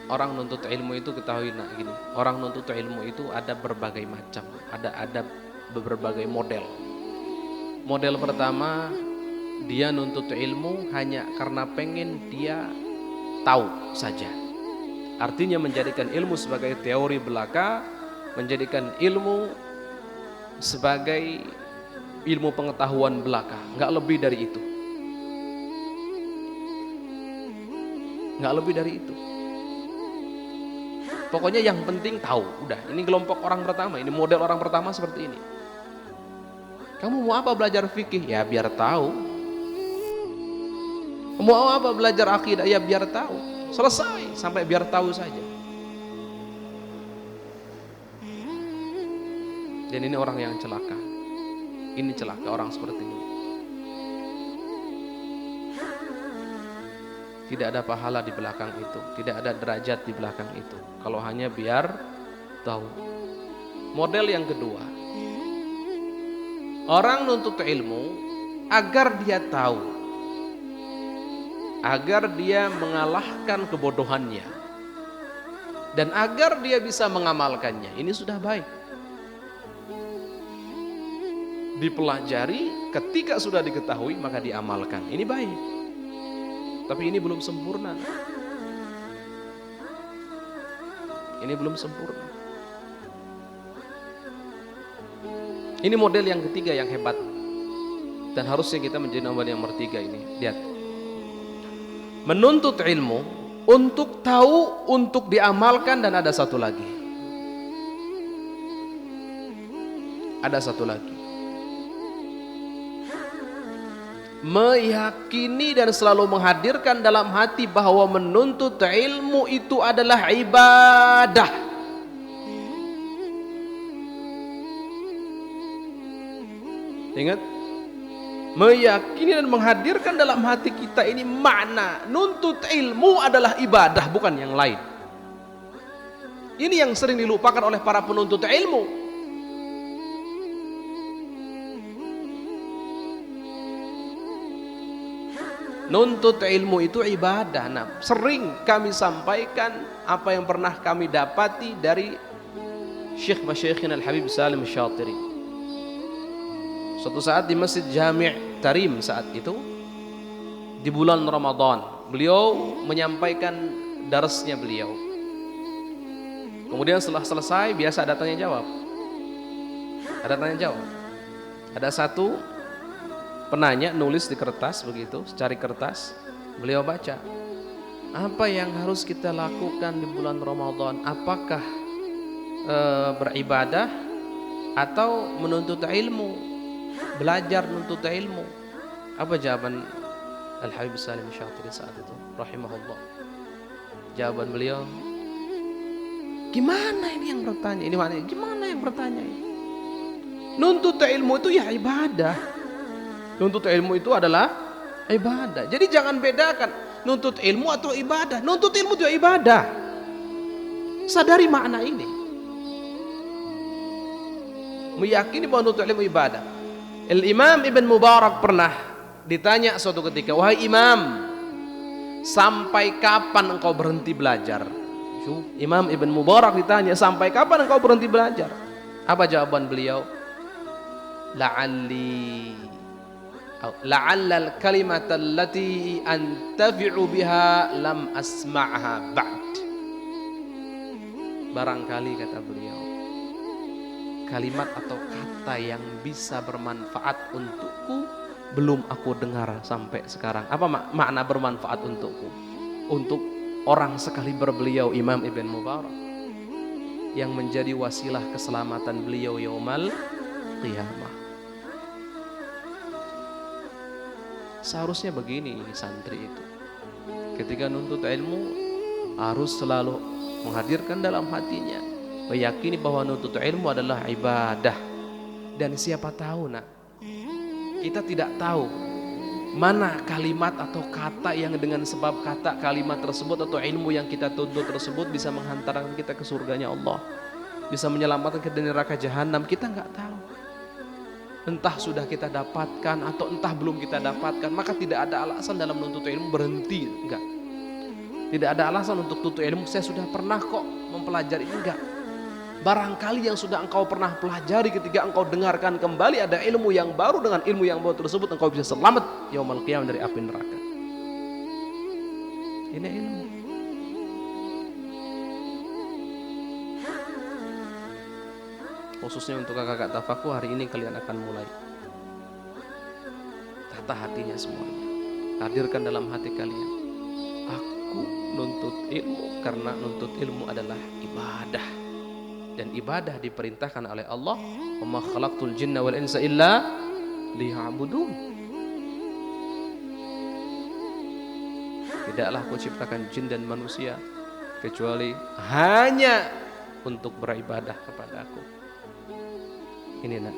Orang nuntut ilmu itu ketahui gini, orang nuntut ilmu itu ada berbagai macam, ada berbagai model. Model pertama, dia nuntut ilmu hanya karena pengen dia tahu saja. Artinya menjadikan ilmu sebagai teori belaka, menjadikan ilmu sebagai ilmu pengetahuan belaka, nggak lebih dari itu. Nggak lebih dari itu. Pokoknya yang penting tahu, udah. Ini kelompok orang pertama, ini model orang pertama seperti ini. Kamu mau apa belajar fikih? Ya biar tahu. Mau apa belajar akidah? Ya biar tahu. Selesai, sampai biar tahu saja. Dan ini orang yang celaka. Ini celaka orang seperti ini. Tidak ada pahala di belakang itu, tidak ada derajat di belakang itu. Kalau hanya biar tahu. Model yang kedua, orang nuntut ilmu agar dia tahu, agar dia mengalahkan kebodohannya, dan agar dia bisa mengamalkannya. Ini sudah baik. Dipelajari, ketika sudah diketahui maka diamalkan. Ini baik. Tapi ini belum sempurna. Ini belum sempurna. Ini model yang ketiga yang hebat. Dan harusnya kita menjadi nomor yang ketiga ini. Lihat. Menuntut ilmu untuk tahu, untuk diamalkan, dan ada satu lagi. Ada satu lagi. Meyakini dan selalu menghadirkan dalam hati bahwa menuntut ilmu itu adalah ibadah. Ingat, meyakini dan menghadirkan dalam hati kita ini makna nuntut ilmu adalah ibadah, bukan yang lain. Ini yang sering dilupakan oleh para penuntut ilmu. Nuntut ilmu itu ibadah. Nah, sering kami sampaikan apa yang pernah kami dapati dari Syekh Masyayikhina Al-Habib Salim Syatiri. Suatu saat di Masjid Jami' Tarim saat itu, di bulan Ramadan, beliau menyampaikan darsnya beliau. Kemudian setelah selesai, biasa ada tanya jawab. Ada tanya jawab. Ada satu penanya nulis di kertas begitu, cari kertas, beliau baca. Apa yang harus kita lakukan di bulan Ramadan? Apakah beribadah atau menuntut ilmu? Belajar menuntut ilmu? Apa jawaban Al-Habib Salim Syatiri saat itu? Rahimahullah. Jawaban beliau, gimana ini yang bertanya? Ini mana? Gimana yang bertanya ini? Nuntut ilmu itu ya ibadah. Nuntut ilmu itu adalah ibadah. Jadi jangan bedakan nuntut ilmu atau ibadah. Nuntut ilmu itu ibadah. Sadari makna ini. Meyakini bahwa nuntut ilmu ibadah. Al-Imam Ibn Mubarak pernah ditanya suatu ketika, wahai imam, sampai kapan engkau berhenti belajar? Imam Ibn Mubarak ditanya, sampai kapan engkau berhenti belajar? Apa jawaban beliau? La'allal kalimata allati antafi'u biha lam asma'ha ba'd. Barangkali, kata beliau, kalimat atau kata yang bisa bermanfaat untukku belum aku dengar sampai sekarang. Apa makna bermanfaat untukku? Untuk orang sekaliber beliau Imam Ibn Mubarak, yang menjadi wasilah keselamatan beliau yaumal qiyamah. Seharusnya begini santri itu. Ketika nuntut ilmu harus selalu menghadirkan dalam hatinya, meyakini bahwa nuntut ilmu adalah ibadah. Dan siapa tahu kita tidak tahu mana kalimat atau kata yang dengan sebab kata kalimat tersebut atau ilmu yang kita tuntut tersebut bisa menghantarkan kita ke surganya Allah, bisa menyelamatkan kita dari neraka jahanam. Kita nggak tahu. entah sudah kita dapatkan atau entah belum kita dapatkan, maka tidak ada alasan dalam menuntut ilmu berhenti. Enggak. Tidak ada alasan untuk tuntut ilmu, saya sudah pernah kok mempelajari. Enggak. Barangkali yang sudah engkau pernah pelajari, ketika engkau dengarkan kembali ada ilmu yang baru, dengan ilmu yang baru tersebut engkau bisa selamat yaumul qiyamah dari api neraka. Ini ilmu. Khususnya untuk kakak-kakak tafakuh, hari ini kalian akan mulai tata hatinya semuanya. Hadirkan dalam hati kalian, aku nuntut ilmu karena nuntut ilmu adalah ibadah, dan ibadah diperintahkan oleh Allah, wa ma khalaqtul jinna wal insa illa liya'budun. Tidaklah aku ciptakan jin dan manusia kecuali hanya untuk beribadah kepada aku. Ini nak,